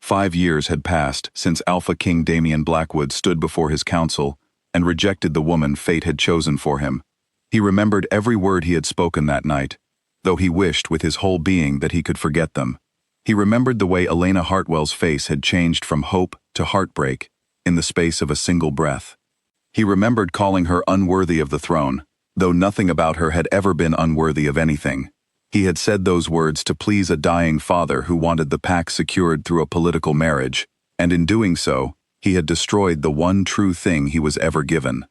5 years had passed since Alpha King Damian Blackwood stood before his council and rejected the woman fate had chosen for him. He remembered every word he had spoken that night, though he wished with his whole being that he could forget them. He remembered the way Elena Hartwell's face had changed from hope to heartbreak in the space of a single breath. He remembered calling her unworthy of the throne, though nothing about her had ever been unworthy of anything. He had said those words to please a dying father who wanted the pack secured through a political marriage, and in doing so, he had destroyed the one true thing he was ever given.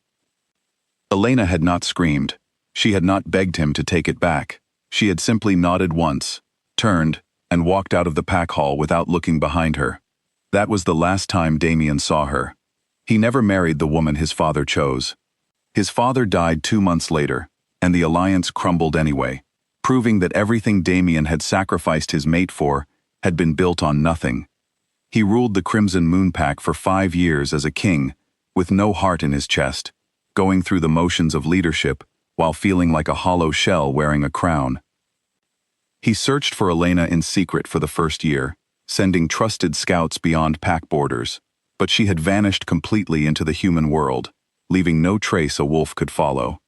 Elena had not screamed. She had not begged him to take it back. She had simply nodded once, turned, and walked out of the pack hall without looking behind her. That was the last time Damian saw her. He never married the woman his father chose. His father died 2 months later, and the alliance crumbled anyway, proving that everything Damian had sacrificed his mate for had been built on nothing. He ruled the Crimson Moon Pack for 5 years as a king, with no heart in his chest, going through the motions of leadership while feeling like a hollow shell wearing a crown. He searched for Elena in secret for the first year, sending trusted scouts beyond pack borders, but she had vanished completely into the human world, leaving no trace a wolf could follow.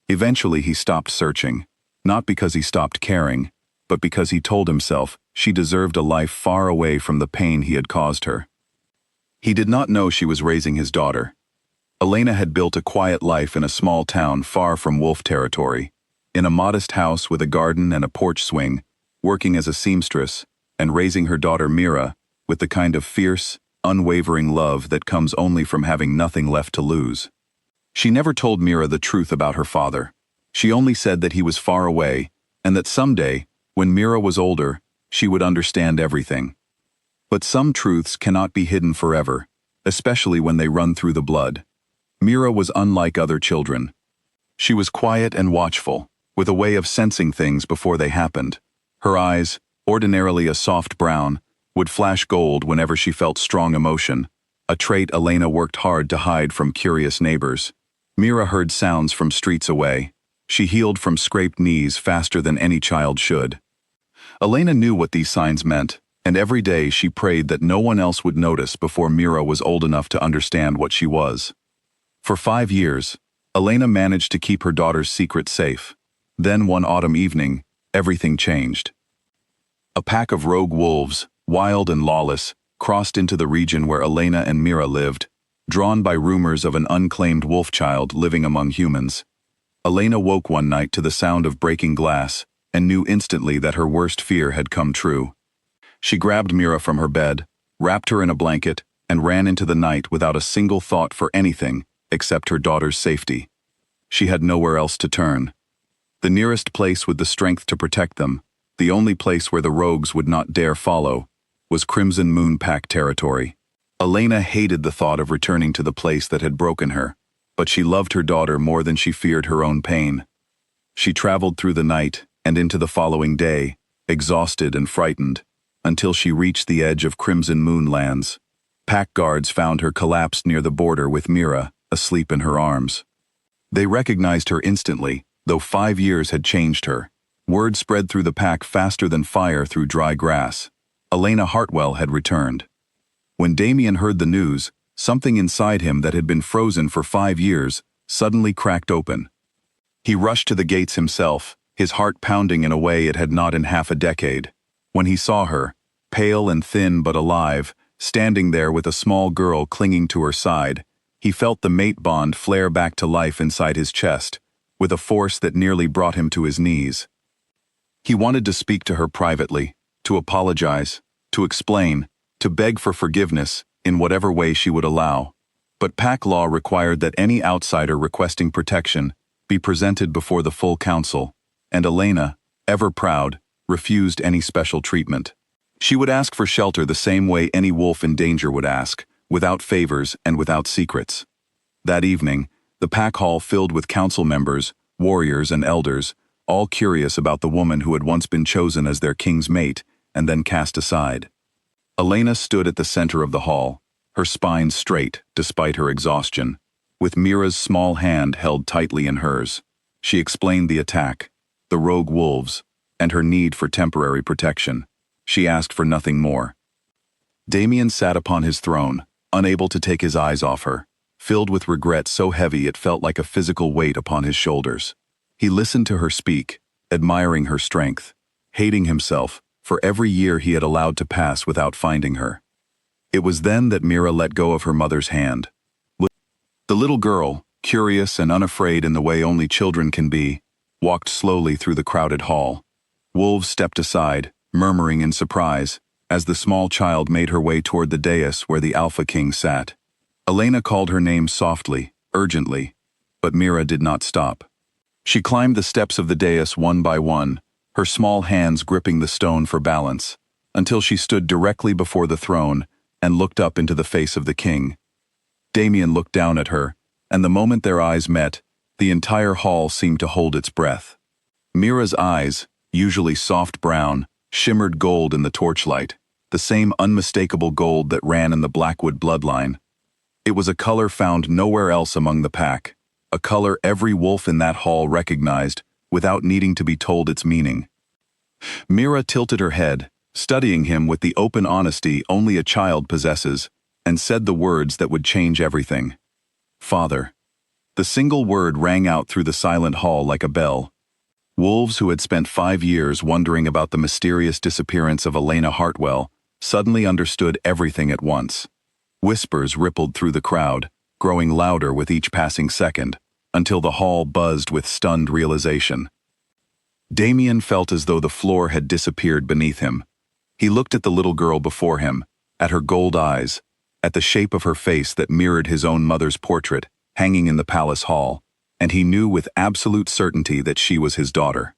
Eventually he stopped searching, not because he stopped caring, but because he told himself she deserved a life far away from the pain he had caused her. He did not know she was raising his daughter. Elena had built a quiet life in a small town far from wolf territory, in a modest house with a garden and a porch swing, working as a seamstress, and raising her daughter Mira with the kind of fierce, unwavering love that comes only from having nothing left to lose. She never told Mira the truth about her father. She only said that he was far away, and that someday, when Mira was older, she would understand everything. But some truths cannot be hidden forever, especially when they run through the blood. Mira was unlike other children. She was quiet and watchful, with a way of sensing things before they happened. Her eyes, ordinarily a soft brown, would flash gold whenever she felt strong emotion, a trait Elena worked hard to hide from curious neighbors. Mira heard sounds from streets away. She healed from scraped knees faster than any child should. Elena knew what these signs meant, and every day she prayed that no one else would notice before Mira was old enough to understand what she was. For 5 years, Elena managed to keep her daughter's secret safe. Then one autumn evening, everything changed. A pack of rogue wolves, wild and lawless, crossed into the region where Elena and Mira lived, drawn by rumors of an unclaimed wolf child living among humans. Elena woke one night to the sound of breaking glass and knew instantly that her worst fear had come true. She grabbed Mira from her bed, wrapped her in a blanket, and ran into the night without a single thought for anything except her daughter's safety. She had nowhere else to turn. The nearest place with the strength to protect them, the only place where the rogues would not dare follow, was Crimson Moon Pack territory. Elena hated the thought of returning to the place that had broken her, but she loved her daughter more than she feared her own pain. She traveled through the night and into the following day, exhausted and frightened, until she reached the edge of Crimson Moon lands. Pack guards found her collapsed near the border with Mira, asleep in her arms. They recognized her instantly, though 5 years had changed her. Word spread through the pack faster than fire through dry grass. Elena Hartwell had returned. When Damian heard the news, something inside him that had been frozen for 5 years suddenly cracked open. He rushed to the gates himself, his heart pounding in a way it had not in half a decade. When he saw her, pale and thin but alive, standing there with a small girl clinging to her side, he felt the mate bond flare back to life inside his chest, with a force that nearly brought him to his knees. He wanted to speak to her privately, to apologize, to explain, to beg for forgiveness in whatever way she would allow. But pack law required that any outsider requesting protection be presented before the full council, and Elena, ever proud, refused any special treatment. She would ask for shelter the same way any wolf in danger would ask, without favors and without secrets. That evening, the pack hall filled with council members, warriors and elders, all curious about the woman who had once been chosen as their king's mate and then cast aside. Elena stood at the center of the hall, her spine straight despite her exhaustion, with Mira's small hand held tightly in hers. She explained the attack, the rogue wolves, and her need for temporary protection. She asked for nothing more. Damien sat upon his throne, unable to take his eyes off her, filled with regret so heavy it felt like a physical weight upon his shoulders. He listened to her speak, admiring her strength, hating himself for every year he had allowed to pass without finding her. It was then that Mira let go of her mother's hand. The little girl, curious and unafraid in the way only children can be, walked slowly through the crowded hall. Wolves stepped aside, murmuring in surprise, as the small child made her way toward the dais where the Alpha King sat. Elena called her name softly, urgently, but Mira did not stop. She climbed the steps of the dais one by one, her small hands gripping the stone for balance, until she stood directly before the throne and looked up into the face of the king. Damien looked down at her, and the moment their eyes met, the entire hall seemed to hold its breath. Mira's eyes, usually soft brown, shimmered gold in the torchlight, the same unmistakable gold that ran in the Blackwood bloodline. It was a color found nowhere else among the pack, a color every wolf in that hall recognized without needing to be told its meaning. Mira tilted her head, studying him with the open honesty only a child possesses, and said the words that would change everything. Father. The single word rang out through the silent hall like a bell. Wolves who had spent 5 years wondering about the mysterious disappearance of Elena Hartwell suddenly understood everything at once. Whispers rippled through the crowd, growing louder with each passing second, until the hall buzzed with stunned realization. Damien felt as though the floor had disappeared beneath him. He looked at the little girl before him, at her gold eyes, at the shape of her face that mirrored his own mother's portrait, hanging in the palace hall, and he knew with absolute certainty that she was his daughter.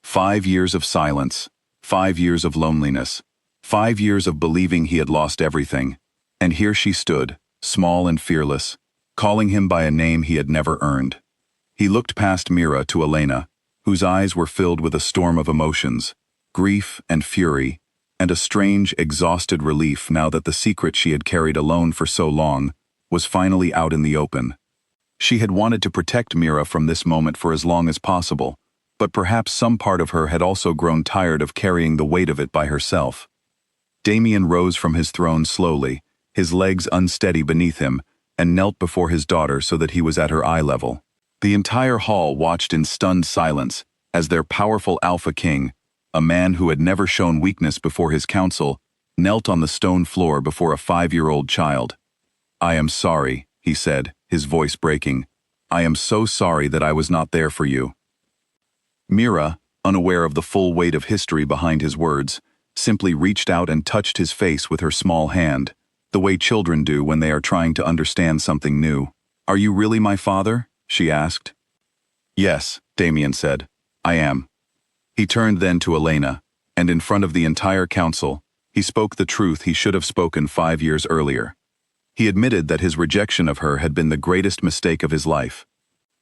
5 years of silence, 5 years of loneliness, 5 years of believing he had lost everything, and here she stood, small and fearless, calling him by a name he had never earned. He looked past Mira to Elena, whose eyes were filled with a storm of emotions, grief and fury, and a strange, exhausted relief now that the secret she had carried alone for so long was finally out in the open. She had wanted to protect Mira from this moment for as long as possible, but perhaps some part of her had also grown tired of carrying the weight of it by herself. Damien rose from his throne slowly, his legs unsteady beneath him, and knelt before his daughter so that he was at her eye level. The entire hall watched in stunned silence as their powerful Alpha King, a man who had never shown weakness before his council, knelt on the stone floor before a 5-year-old child. "I am sorry," he said, his voice breaking. "I am so sorry that I was not there for you." Mira, unaware of the full weight of history behind his words, simply reached out and touched his face with her small hand, the way children do when they are trying to understand something new. "Are you really my father?" she asked. "Yes," Damien said. "I am." He turned then to Elena, and in front of the entire council, he spoke the truth he should have spoken 5 years earlier. He admitted that his rejection of her had been the greatest mistake of his life.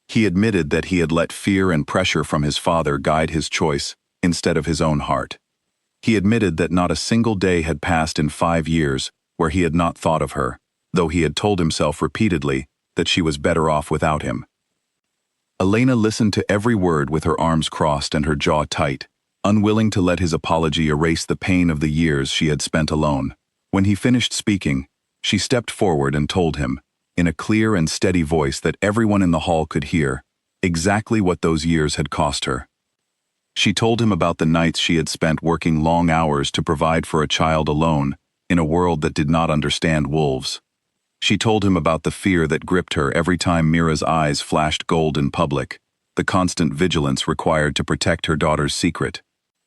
He admitted that he had let fear and pressure from his father guide his choice instead of his own heart. He admitted that not a single day had passed in 5 years where he had not thought of her, though he had told himself repeatedly that she was better off without him. Elena listened to every word with her arms crossed and her jaw tight, unwilling to let his apology erase the pain of the years she had spent alone. When he finished speaking, she stepped forward and told him, in a clear and steady voice that everyone in the hall could hear, exactly what those years had cost her. She told him about the nights she had spent working long hours to provide for a child alone, in a world that did not understand wolves. She told him about the fear that gripped her every time Mira's eyes flashed gold in public, the constant vigilance required to protect her daughter's secret.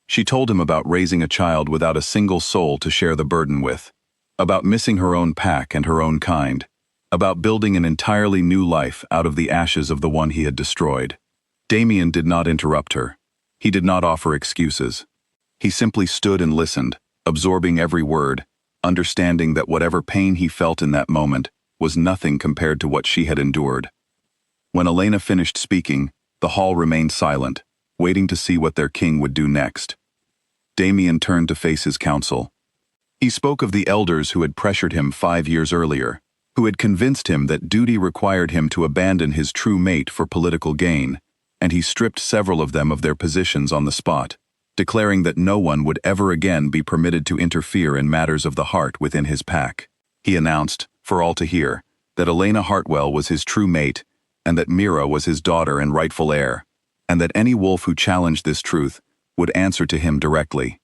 She told him about raising a child without a single soul to share the burden with, about missing her own pack and her own kind, about building an entirely new life out of the ashes of the one he had destroyed. Damien did not interrupt her. He did not offer excuses. He simply stood and listened, absorbing every word, understanding that whatever pain he felt in that moment was nothing compared to what she had endured. When Elena finished speaking, the hall remained silent, waiting to see what their king would do next. Damien turned to face his council. He spoke of the elders who had pressured him 5 years earlier, who had convinced him that duty required him to abandon his true mate for political gain, and he stripped several of them of their positions on the spot. declaring that no one would ever again be permitted to interfere in matters of the heart within his pack. He announced, for all to hear, that Elena Hartwell was his true mate, and that Mira was his daughter and rightful heir, and that any wolf who challenged this truth would answer to him directly.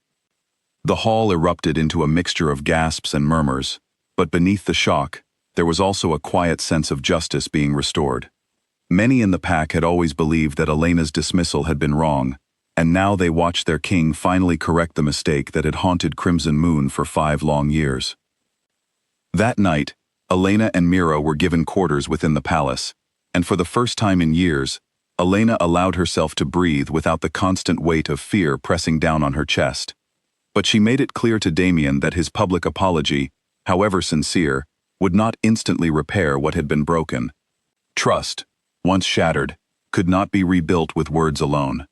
The hall erupted into a mixture of gasps and murmurs, but beneath the shock, there was also a quiet sense of justice being restored. Many in the pack had always believed that Elena's dismissal had been wrong, and now they watched their king finally correct the mistake that had haunted Crimson Moon for 5 long years. That night, Elena and Mira were given quarters within the palace, and for the first time in years, Elena allowed herself to breathe without the constant weight of fear pressing down on her chest. But she made it clear to Damien that his public apology, however sincere, would not instantly repair what had been broken. Trust, once shattered, could not be rebuilt with words alone.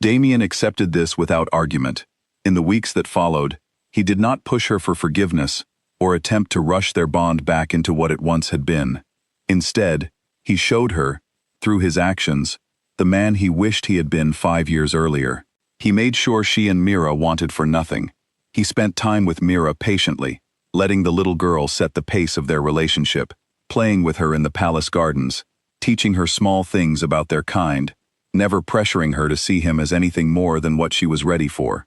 Damien accepted this without argument. In the weeks that followed, he did not push her for forgiveness or attempt to rush their bond back into what it once had been. Instead, he showed her, through his actions, the man he wished he had been 5 years earlier. He made sure she and Mira wanted for nothing. He spent time with Mira patiently, letting the little girl set the pace of their relationship, playing with her in the palace gardens, teaching her small things about their kind, never pressuring her to see him as anything more than what she was ready for.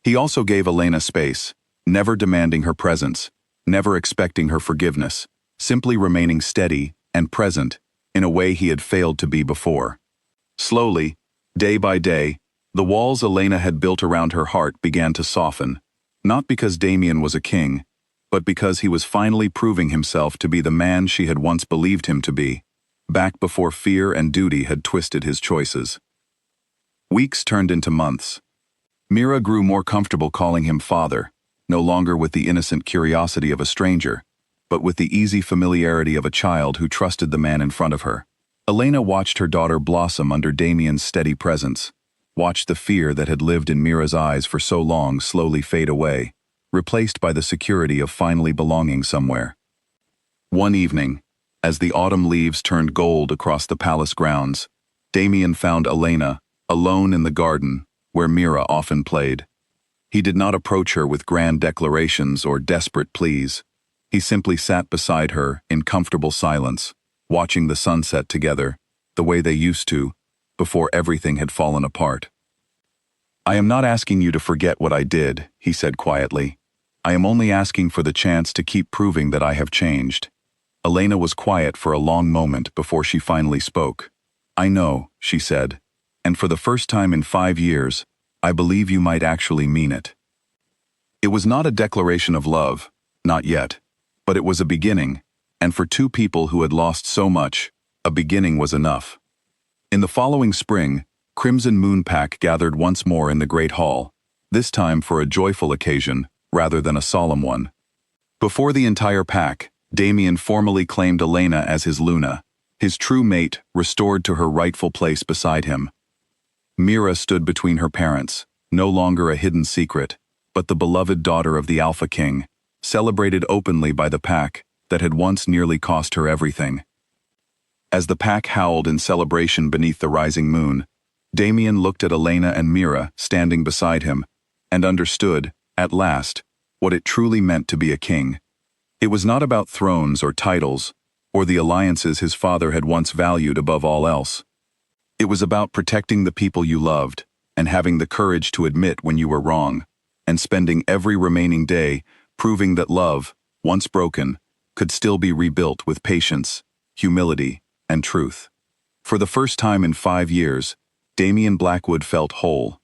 He also gave Elena space, never demanding her presence, never expecting her forgiveness, simply remaining steady and present in a way he had failed to be before. Slowly, day by day, the walls Elena had built around her heart began to soften, not because Damien was a king, but because he was finally proving himself to be the man she had once believed him to be, back before fear and duty had twisted his choices. Weeks turned into months. Mira grew more comfortable calling him father, no longer with the innocent curiosity of a stranger, but with the easy familiarity of a child who trusted the man in front of her. Elena watched her daughter blossom under Damien's steady presence, watched the fear that had lived in Mira's eyes for so long slowly fade away, replaced by the security of finally belonging somewhere. One evening, as the autumn leaves turned gold across the palace grounds, Damien found Elena, alone in the garden, where Mira often played. He did not approach her with grand declarations or desperate pleas. He simply sat beside her in comfortable silence, watching the sunset together, the way they used to, before everything had fallen apart. "I am not asking you to forget what I did," he said quietly. "I am only asking for the chance to keep proving that I have changed." Elena was quiet for a long moment before she finally spoke. "I know," she said, "and for the first time in 5 years, I believe you might actually mean it." It was not a declaration of love, not yet, but it was a beginning, and for two people who had lost so much, a beginning was enough. In the following spring, Crimson Moon Pack gathered once more in the Great Hall, this time for a joyful occasion rather than a solemn one. Before the entire pack, Damien formally claimed Elena as his Luna, his true mate restored to her rightful place beside him. Mira stood between her parents, no longer a hidden secret, but the beloved daughter of the Alpha King, celebrated openly by the pack that had once nearly cost her everything. As the pack howled in celebration beneath the rising moon, Damien looked at Elena and Mira standing beside him, and understood, at last, what it truly meant to be a king. It was not about thrones or titles, or the alliances his father had once valued above all else. It was about protecting the people you loved, and having the courage to admit when you were wrong, and spending every remaining day proving that love, once broken, could still be rebuilt with patience, humility, and truth. For the first time in 5 years, Damien Blackwood felt whole,